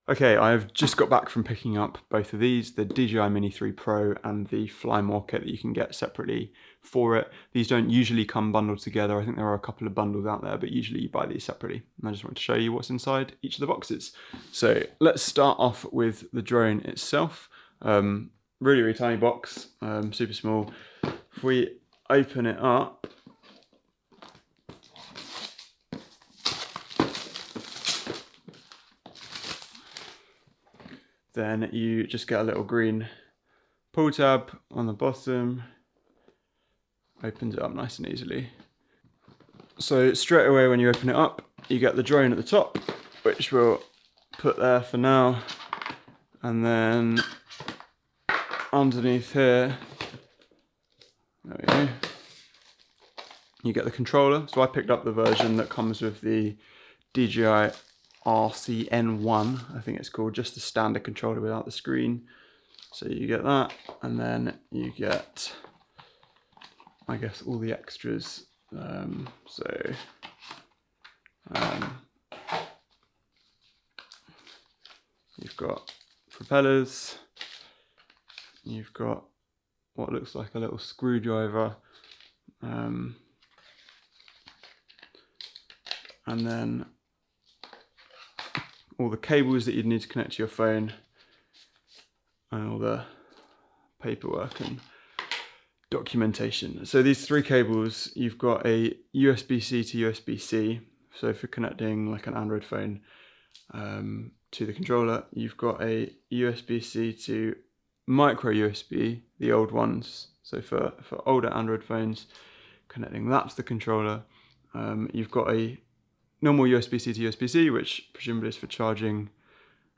Okay, I've just got back from picking up both of these, the DJI Mini 3 Pro and the Fly More kit that you can get separately for it. These don't usually come bundled together. I think there are a couple of bundles out there, but usually you buy these separately. And I just want to show you what's inside each of the boxes. So let's start off with the drone itself. Really, really tiny box, super small. If we open it up, then you just get a little green pull tab on the bottom. Opens it up nice and easily. So straight away when you open it up, you get the drone at the top, which we'll put there for now. And then underneath here, there we go, you get the controller. So I picked up the version that comes with the DJI RCN1, I think it's called, just the standard controller without the screen. So you get that, and then you get, I guess, all the extras. You've got propellers, you've got what looks like a little screwdriver, and then all the cables that you'd need to connect to your phone, and all the paperwork and documentation. So these three cables, you've got a USB-C to USB-C, so for connecting like an Android phone to the controller. You've got a USB-C to micro USB, the old ones, so for older Android phones, connecting that to the controller. You've got a normal USB-C to USB-C, which presumably is for charging,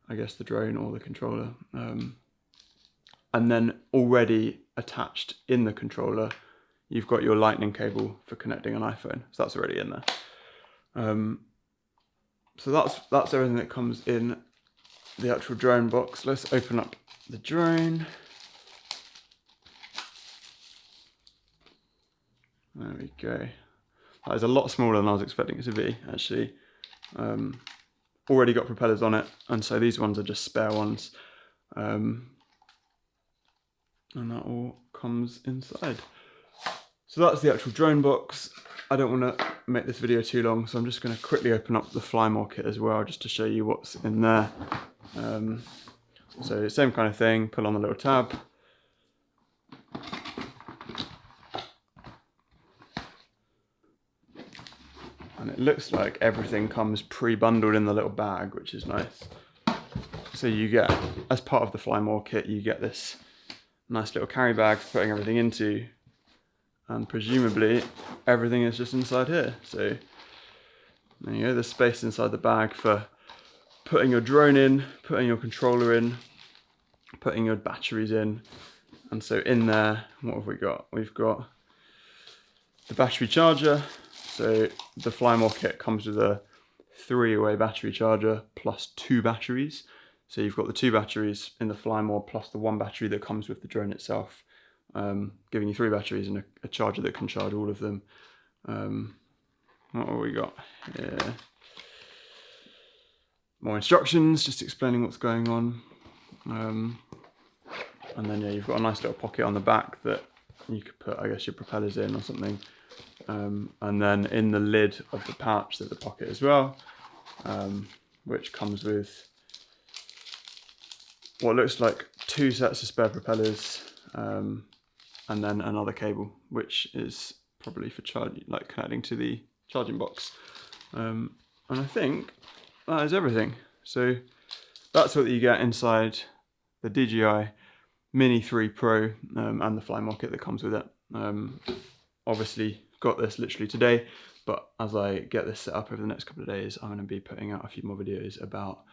I guess, the drone or the controller. And then already attached in the controller, you've got your lightning cable for connecting an iPhone. So that's already in there. So that's everything that comes in the actual drone box. Let's open up the drone. There we go. That is a lot smaller than I was expecting it to be, actually. Already got propellers on it, and so these ones are just spare ones. And that all comes inside. So that's the actual drone box. I don't want to make this video too long, so I'm just going to quickly open up the Fly More kit as well, just to show you what's in there. So same kind of thing, pull on the little tab. And it looks like everything comes pre-bundled in the little bag, which is nice. So you get, as part of the Fly More kit, you get this nice little carry bag for putting everything into, and presumably everything is just inside here. So there you go, there's space inside the bag for putting your drone in, putting your controller in, putting your batteries in. And so in there, what have we got? We've got the battery charger. So the Fly More kit comes with a 3-way battery charger plus 2 batteries. So you've got the 2 batteries in the Fly More plus the 1 battery that comes with the drone itself, giving you 3 batteries and a charger that can charge all of them. What have we got here? More instructions, just explaining what's going on. And then yeah, you've got a nice little pocket on the back that you could put, I guess, your propellers in or something. And then in the lid of the pouch there's a pocket as well, which comes with what looks like 2 sets of spare propellers, and then another cable, which is probably for charging, like connecting to the charging box. And I think that is everything. So that's what you get inside the DJI Mini 3 Pro and the Fly More kit that comes with it. Obviously got this literally today, but as I get this set up over the next couple of days, I'm going to be putting out a few more videos about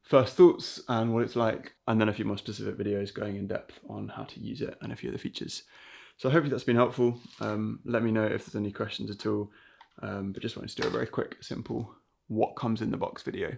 first thoughts and what it's like, and then a few more specific videos going in depth on how to use it and a few of the features. So hopefully that's been helpful. Let me know if there's any questions at all, but just wanted to do a very quick, simple what comes in the box video.